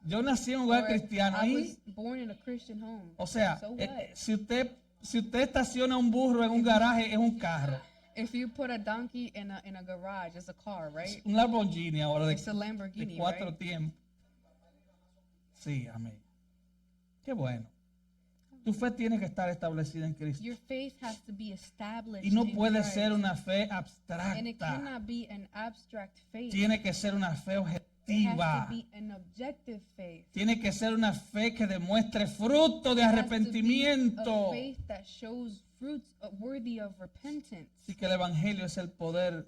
Yo nací en un hogar
Or
cristiano.
I
Ahí,
was born in a Christian home.
o sea,
So what?
si usted estaciona un burro en un garaje, es un carro.
If you put a donkey in a garage, it's a car, right?
Un Lamborghini ahora
It's a
de
Lamborghini,
4
right?
tiempos. Sí, amén. Qué bueno. Tu fe tiene que estar establecida en Cristo.
Your faith has to be established
Y no
in
puede
Christ.
ser una fe
And it
abstracta.
cannot be an abstract faith.
Tiene que ser una fe
It has
objetiva.
to be an objective faith.
Tiene que ser una fe que demuestre fruto de
It has to be
arrepentimiento.
a faith that shows fruits worthy of repentance.
Así que el Evangelio es el poder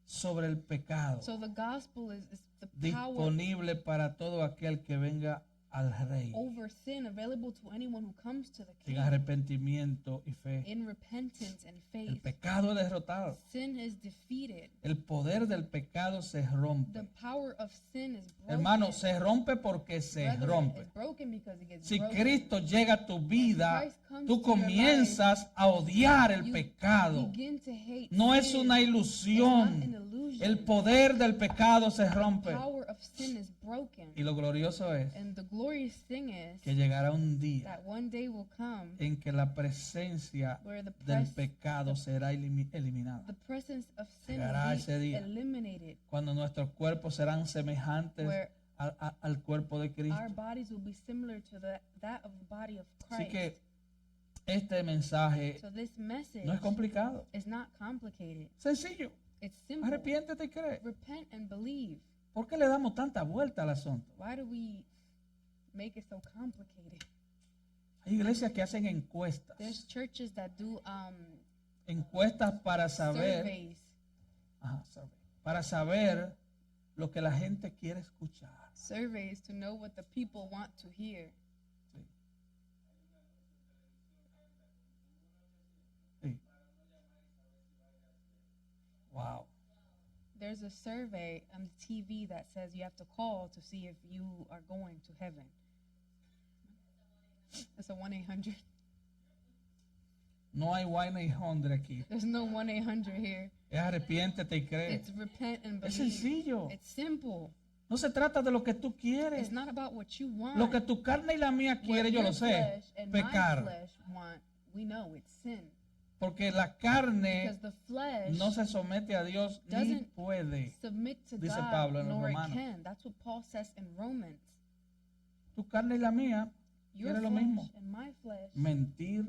sobre el pecado,
So the gospel is the power
disponible para todo aquel que venga al Rey
over sin, available to anyone who comes to the
en
King
arrepentimiento y fe.
in repentance and
El
faith.
pecado es derrotado.
Sin is defeated.
El poder del pecado se
The
rompe.
power of sin is broken.
Hermano, se rompe porque se
Brethren,
rompe.
it's broken because it gets
Si
broken.
Cristo llega a tu vida,
Christ comes
tú
to your
comienzas a odiar el
You
pecado.
begin to hate
No es
sin.
una
It's not an
ilusión.
illusion.
El poder del pecado se
The
rompe.
power of sin is broken.
Y lo glorioso es
And the glorious thing is
que llegará un día
that one day will come
en que la presencia
where the
del pecado será eliminada.
the presence of sin
Llegará
will
ese
be
día.
eliminated,
Cuando nuestros cuerpos serán semejantes
where
al cuerpo de Cristo.
our bodies will be similar to that of the body of
Así
Christ.
que este mensaje
So this message
no es complicado.
is not complicated.
Sencillo.
It's simple.
Arrepiéntete y cree.
Repent and believe.
¿Por qué le damos tanta vuelta al asunto?
Why do we make it so complicated?
Hay iglesias que hacen encuestas.
There's churches that do
Encuestas para saber,
surveys,
para saber lo que la gente quiere escuchar.
surveys to know what the people want to hear.
Sí. Sí. Wow.
There's a survey on TV that says you have to call to see if you are going to heaven. It's a 1-800.
No hay 1-800 aquí.
There's no 1-800 here.
Es arrepiéntete y cree.
It's repent and
Es
believe.
sencillo.
It's simple.
No se trata de lo que tú quieres.
It's not about what you want.
Lo que tu carne y la mía
What
quiere, yo
your
lo sé.
flesh and my
Pecar.
flesh want, we know it's sin.
Porque la carne
Because the flesh
no se somete a Dios ni
doesn't
puede.
submit to
dice
God,
Pablo en los
nor it
Romanos.
can. That's what Paul says in Romans.
Tu carne y la mía
Your
quiere lo
flesh
mismo.
and my flesh,
Mentir,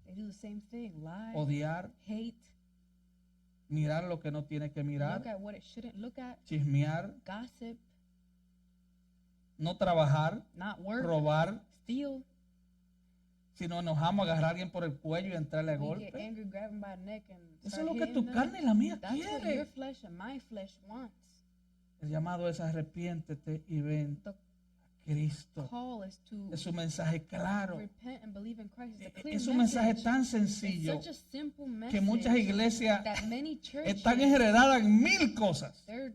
they do the same thing. Lie,
odiar,
hate,
mirar lo que no tiene que mirar,
look at what it shouldn't look at,
chismear,
gossip,
no trabajar,
not work,
robar.
steal.
Si nos enojamos, agarrar a alguien por el cuello y entrarle a
We get
golpe.
angry, grab them by the neck, and
Eso es
start
lo que
hitting
tu
them.
carne y la mía
That's what your
quiere.
flesh and my flesh wants.
El llamado es arrepiéntete y ven
The
a Cristo.
call is to
Es un mensaje claro.
repent and believe in Christ. It's a clear
Es un mensaje
message.
tan
It's
sencillo
such a simple message
que muchas iglesias
that many churches,
están enredadas en 1000 cosas.
they're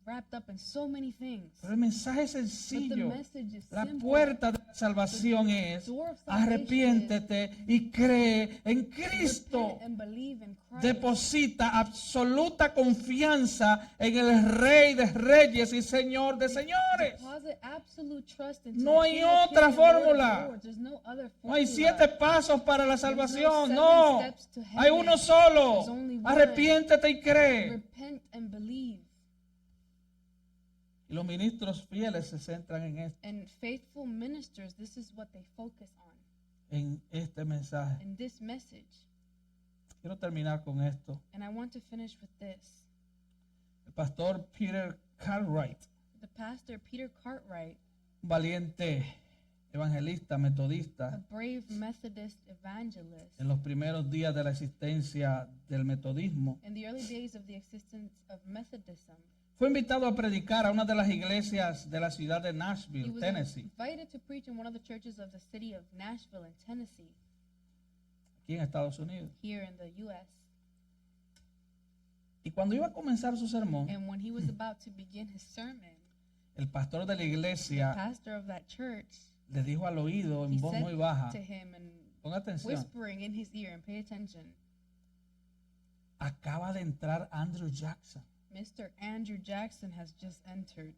wrapped up in so many things.
Pero el mensaje es
But the
sencillo.
message is
La
simple.
puerta de la salvación es
Door of salvation
arrepiéntete y cree en
Repent
Cristo.
and believe in Christ.
Deposita absoluta confianza en el Rey de Reyes y Señor de Señores.
Deposit absolute trust into
No
the
hay
King of
otra
Kings and Lord of
fórmula.
Lords. There's no other
No hay
formula.
7 pasos para la salvación,
seven
no.
steps to heaven.
Hay uno solo.
There's only one.
Arrepiéntete y cree.
Repent and believe.
Y los ministros fieles se centran en
And faithful ministers, this is what they focus on
en este mensaje.
in this message.
Quiero terminar con esto.
And I want to finish with this.
El pastor Peter Cartwright,
The pastor Peter Cartwright,
un valiente evangelista
a
metodista,
brave Methodist evangelist,
en los primeros días de la existencia del metodismo,
in the early days of the existence of Methodism,
fue invitado a predicar a una de las iglesias de la ciudad de
he
Nashville,
was
Tennessee,
invited to preach in one of the churches of the city of Nashville in Tennessee,
aquí en Estados Unidos.
here in the U.S.
Y cuando iba a comenzar su sermón,
And when he was about to begin his sermon,
el pastor de la
the
iglesia
pastor of that church,
le dijo al oído
he
en voz muy baja,
said to him and
pon atención,
whispering in his ear, and pay attention,
acaba de entrar Andrew Jackson.
Mr. Andrew Jackson has just entered.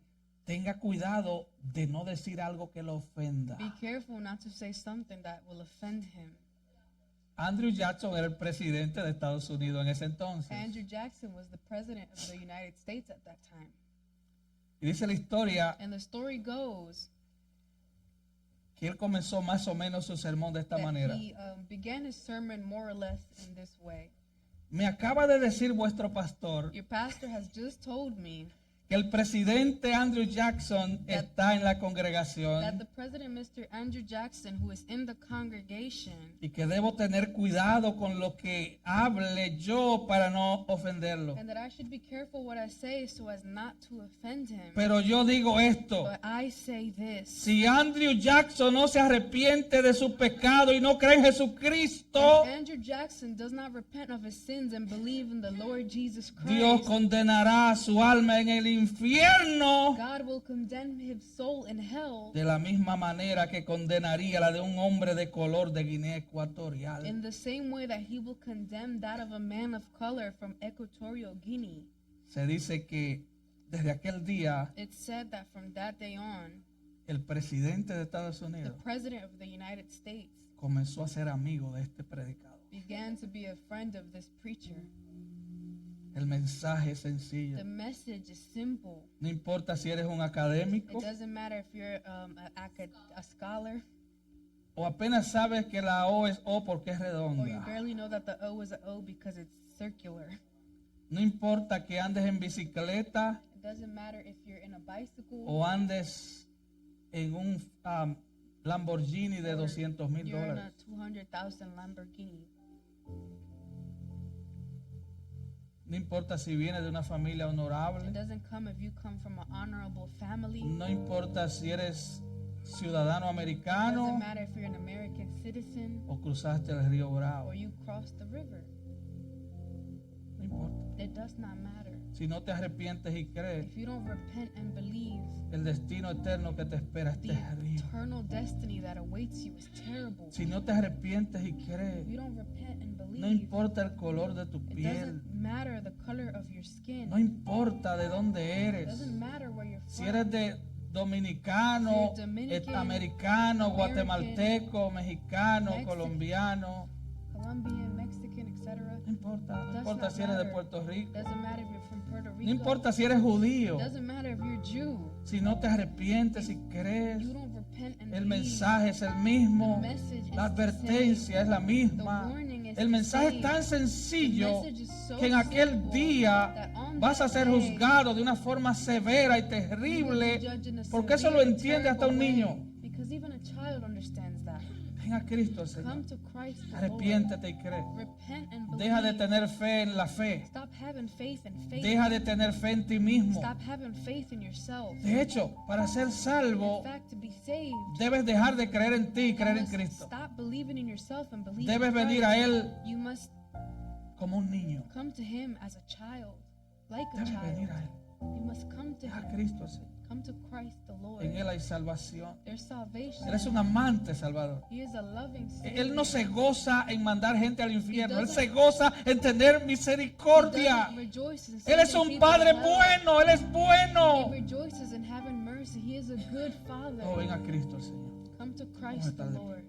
Tenga cuidado de no decir algo que lo ofenda.
Be careful not to say something that will offend him.
Andrew Jackson era el presidente de Estados Unidos en ese entonces.
Andrew Jackson was the president of the United States at that time.
Y dice la historia
And the story goes
que él comenzó más o menos su sermón de esta
that
manera.
he began his sermon more or less in this way.
Me acaba de decir vuestro pastor
Your pastor has just told me
que el presidente Andrew Jackson está en la
that
congregación
the president, Mr. Andrew Jackson, who is in the congregation,
y que debo tener cuidado con lo que hable yo para no ofenderlo.
and that I should be careful what I say so as not to offend him.
Pero yo digo esto.
But I say this.
Si Andrew Jackson no se arrepiente de su pecado y no cree en Jesucristo,
If Andrew Jackson does not repent of his sins and believe in the Lord Jesus
Dios
Christ,
condenará su alma en el infierno
God will condemn his soul in hell
de la misma manera que condenaría la de un hombre de color de Guinea Ecuatorial.
in the same way that he will condemn that of a man of color from Equatorial Guinea.
Se dice que desde aquel día
It's said that from that day on,
el presidente de Estados
the
Unidos
president of the United States
comenzó a ser amigo de este predicador.
began to be a friend of this preacher.
El mensaje es sencillo.
The message is simple.
No importa si eres un académico
It doesn't matter if you're a scholar
o apenas sabes que la O es O porque es
or you
redonda.
barely know that the O is an O because it's circular.
No importa que andes en bicicleta
It doesn't matter if you're in a bicycle
o andes en un Lamborghini de
or
$200,000.
you're in a 200,000 Lamborghini.
No importa si vienes de una familia
It
honorable.
doesn't come if you come from an honorable family.
No importa si eres ciudadano
It
americano
doesn't matter if you're an American citizen
o cruzaste el río Bravo.
or you crossed the river.
No importa.
It does not matter.
Si no te arrepientes y crees,
If you don't repent and believe,
el destino eterno que te espera es
the
terrible.
eternal destiny that awaits you is terrible.
Si no te arrepientes y crees,
If you don't repent and
no
believe,
importa el color de tu
it
piel,
doesn't matter the color of your skin.
no importa de dónde
It
eres,
doesn't matter where you're
si
from.
eres de dominicano,
If you're Dominican,
americano,
American,
guatemalteco, mexicano,
Mexican,
colombiano,
Colombian, Mexican, etc.
no importa, no
Does
importa
not
si eres de
matter.
Puerto Rico,
Doesn't matter if you're from Puerto Rico.
no importa si eres judío,
Doesn't matter if you're Jew.
si no te arrepientes y crees,
You don't repent and
el
believe.
mensaje es el mismo,
The message is
la
the
advertencia
same.
es la
The
misma.
warning is
El
the
mensaje es
same.
tan
The
sencillo
message is so
que en aquel
simple
día
that on
vas a
that
ser
day,
juzgado de una forma severa y
you will be
terrible,
judged in a
porque eso lo
severe,
entiende hasta un
terrible
niño.
way, because even a child understands that.
Ven a Cristo, Señor.
Come to Christ the
Arrepiéntete y cree.
Lord. Repent and believe.
Deja de tener fe en la fe.
Stop having faith in faith.
Deja de tener fe en ti mismo.
Stop having faith in yourself.
De hecho, para ser salvo,
In fact, to be saved,
debes dejar de creer en ti y
you
creer en
must
Cristo.
stop believing in yourself and believe
Debes
in
venir
Christ.
a Él
You must
como un niño.
come to Him as a child, like a
Debes venir
child.
a Él.
You must come to
Deja a
Him.
Cristo así.
Come to Christ the Lord.
En Él hay salvación.
There's salvation.
Él es un amante salvador.
He is a loving Savior.
Él no se goza en mandar gente al infierno. Él
doesn't-
se goza en tener
He
misericordia.
doesn't rejoice in
Él
sending
es un
people
Padre
to hell.
bueno. Él es bueno.
He rejoices in having mercy. He is a good Father.
Oh, ven a Cristo, Señor.
Come to
Vamos a
Christ the
estar de pie.
Lord.